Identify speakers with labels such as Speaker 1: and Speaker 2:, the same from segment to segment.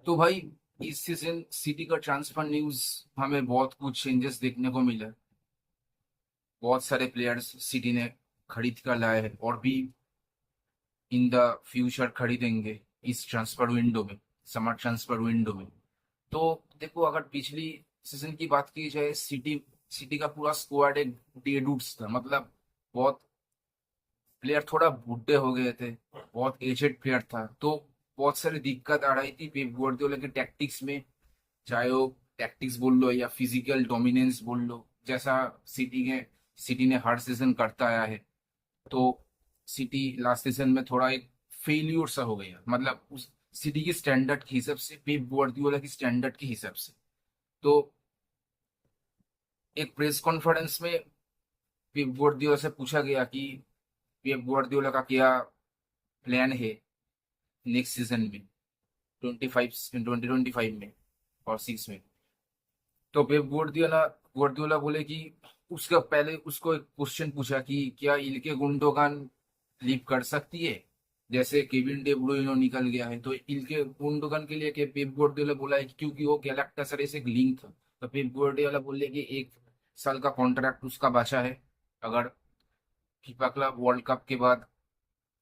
Speaker 1: तो भाई इस सीजन सिटी का ट्रांसफर न्यूज हमें बहुत कुछ चेंजेस देखने को मिला। बहुत सारे प्लेयर्स सिटी ने खरीद कर लाए हैं और भी इन द फ्यूचर खरीदेंगे इस ट्रांसफर विंडो में, समर ट्रांसफर विंडो में। तो देखो, अगर पिछली सीजन की बात की जाए, सिटी सिटी का पूरा स्क्वाड एक डेडूट्स था। मतलब बहुत प्लेयर थोड़ा बूढ़े हो गए थे, बहुत एजेड प्लेयर था। तो बहुत सारी दिक्कत आ रही थी पेप गार्डियोला के टैक्टिक्स में। चाहे वो टैक्टिक्स बोल लो या फिजिकल डोमिनेंस बोल लो, जैसा सिटी ने हर सीजन करता आया है। तो सिटी लास्ट सीजन में थोड़ा एक फेल्यूर सा हो गया, मतलब उस सिटी की स्टैंडर्ड के हिसाब से, पेप गार्डियोला की स्टैंडर्ड के हिसाब से। तो एक प्रेस कॉन्फ्रेंस में पेप गार्डियोला से पूछा गया कि पेप गार्डियोला का क्या प्लान है नेक्स्ट सीजन में, 2025 में और 6 में। तो पेप गार्डियोला बोले कि उसका पहले उसको एक क्वेश्चन पूछा कि क्या इल्के गुंडोगान लीव कर सकती है, जैसे केविन डे ब्रुइनो निकल गया है। तो इल्के गुंडोगान के लिए क्या पेप गार्डियोला बोला है कि क्योंकि वो गैलाक्टासराय से एक लिंक था। तो पेप गार्डियोला बोले कि 1 साल का कॉन्ट्रैक्ट उसका बचा है। अगर फीफा क्लब वर्ल्ड कप के बाद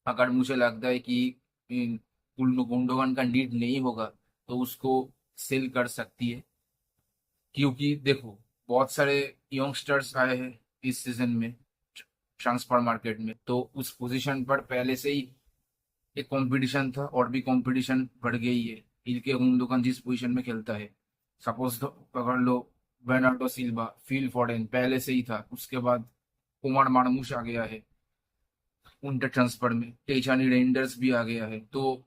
Speaker 1: अगर मुझे लगता है कि गुंडोगान का नीड नहीं होगा तो उसको सेल कर सकती है। क्योंकि देखो, बहुत सारे यंगस्टर्स आए हैं इस सीजन में ट्रांसफर मार्केट में। तो उस पोजीशन पर पहले से ही एक कंपटीशन था और भी कंपटीशन बढ़ गई है। इल्के गुंडोगन जिस पोजीशन में खेलता है, सपोज पकड़ लो, बेर्नार्डो सिल्वा, फिल फॉडेन पहले से ही था। उसके बाद कुमार मार्मुश आ गया है उनके ट्रांसफर में, टेजानी रेंडर्स भी आ गया है। तो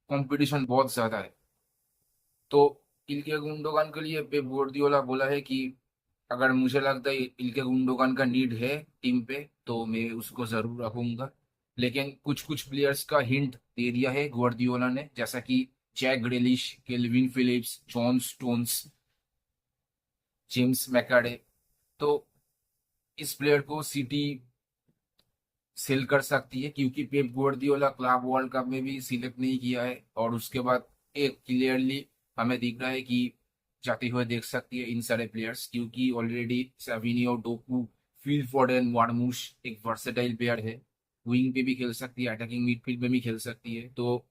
Speaker 1: कंपटीशन बहुत ज्यादा है। तो इल्के गुंडोगान के लिए पेप गार्डियोला बोला है कि अगर मुझे लगता है इल्के गुंडोगान का नीड है टीम पे तो मैं उसको जरूर रखूंगा। लेकिन कुछ कुछ प्लेयर्स का हिंट दे दिया है गार्डियोला ने, जैसा कि Jack Grealish, Kalvin Phillips, John Stones, James McAtee. तो इस प्लेयर को सिटी सेल कर सकती है, क्योंकि Pep Guardiola club world cup में भी सिलेक्ट नहीं किया है। और उसके बाद एक क्लियरली हमें दिख रहा है कि जाते हुए देख सकती है इन सारे प्लेयर्स, क्योंकि ऑलरेडी सेविनियो, डोकू, फिल फॉडेन, वार्मुश एक वर्सेटाइल प्लेयर है। विंग पे भी खेल सकती है, अटैकिंग मिडफील्ड में भी खेल सकती है। तो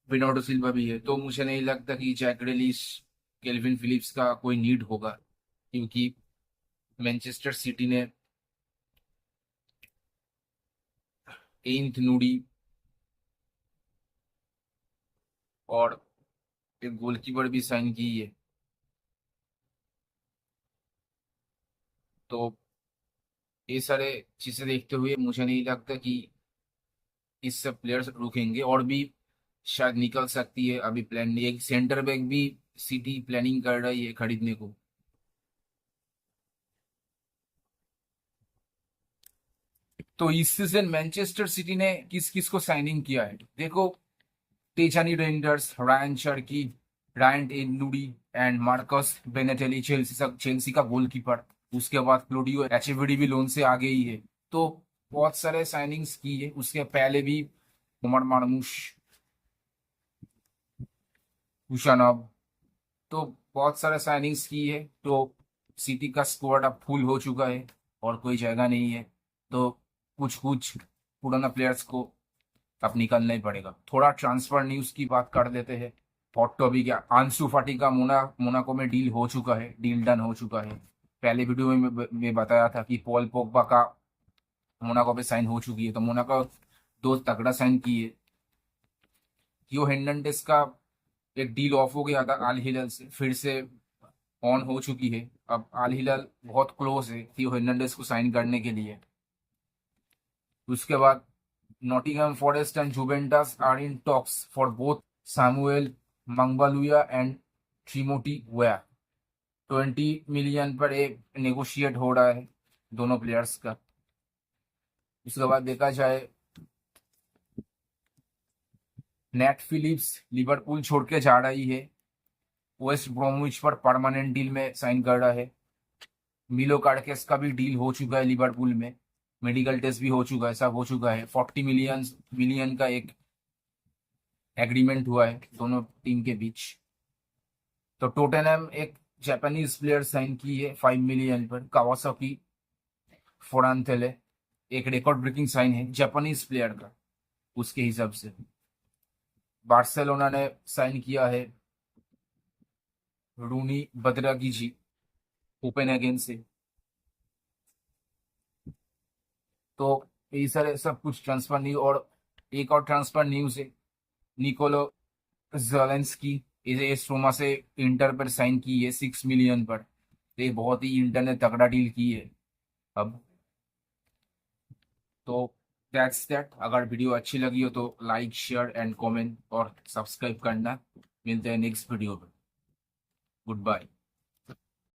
Speaker 1: बेर्नार्डो सिल्वा भी है। तो मुझे नहीं लगता कि जैक ग्रिलिश, केल्विन फिलिप्स का कोई नीड होगा, क्योंकि मैनचेस्टर सिटी ने एंथ नूडी और एक गोलकीपर भी साइन की है। तो ये सारे चीजें देखते हुए मुझे नहीं लगता कि इस सब प्लेयर्स रुकेंगे, और भी शायद निकल सकती है। अभी प्लान नहीं, एक सेंटर बैक भी सिटी प्लानिंग कर रही है खरीदने को। तो इस सीजन मैनचेस्टर सिटी ने किस किस को साइनिंग किया है देखो। Tijjani Reijnders, Rayan Cherki, Rayan एनुडी एंड मार्कस बेनेटेली, चेल्सी का गोलकीपर। उसके बाद क्लोडियो एचेवेडी भी लोन से आ गई है। तो बहुत सारे साइनिंग्स की है। उसके पहले भी उमर मार्मुश, कुशानब, तो बहुत सारे साइनिंग्स की है। तो सिटी का स्क्वाड अब फुल हो चुका है और कोई जगह नहीं है। तो कुछ कुछ पुराना प्लेयर्स को अब निकलना ही पड़ेगा। थोड़ा ट्रांसफर न्यूज की बात कर लेते हैं। हॉट टॉपिक है, आंसू फाटी का मोनाको में डील हो चुका है, डील डन हो चुका है। पहले वीडियो में मैं बताया था कि पॉल पोग्बा का मोनाको पे साइन हो चुकी है। तो मोनाको दो तगड़ा साइन की है। थियो हेर्नांडेज का एक डील ऑफ हो गया था अल हिलाल से, फिर से ऑन हो चुकी है। अब अल हिलाल बहुत क्लोज है थियो हेर्नांडेज को साइन करने के लिए। उसके बाद Nottingham Forest and Juventus are in talks for both Samuel मंगबालुया एंड ट्रिमोटी वेया। 20 मिलियन पर एक नेगोशिएट हो रहा है दोनों प्लेयर्स का। उसके बाद देखा जाए, नेट फिलिप्स लिवरपूल छोड़ के जा रही है, वेस्ट ब्रोमविच पर परमानेंट डील में साइन कर रहा है। मिलो कार्डकेस का भी डील हो चुका है लिवरपूल में, मेडिकल टेस्ट भी हो चुका है, सब हो चुका है। 40 मिलियन मिलियन का एक एग्रीमेंट हुआ है दोनों टीम के बीच। तो टोटेनहम एक जापानीज प्लेयर साइन की है 5 मिलियन पर, कावासाकी फोरानथेले। एक रिकॉर्ड ब्रेकिंग साइन है जापानीज प्लेयर का उसके हिसाब से। बार्सिलोना ने साइन किया है रूनी बदरागी कोपेनहेगन से। तो ये सारे सब कुछ ट्रांसफर न्यूज। और एक और ट्रांसफर न्यूज है, निकोलो ज़ेलेंस्की इसे एस रोमा से इंटर पर साइन की है 6 मिलियन पर। तो ये बहुत ही इंटर ने तगड़ा डील की है अब। तो दैट्स दैट। अगर वीडियो अच्छी लगी हो तो लाइक शेयर एंड कमेंट और सब्सक्राइब करना। मिलते हैं नेक्स्ट वीडियो में। Good bye.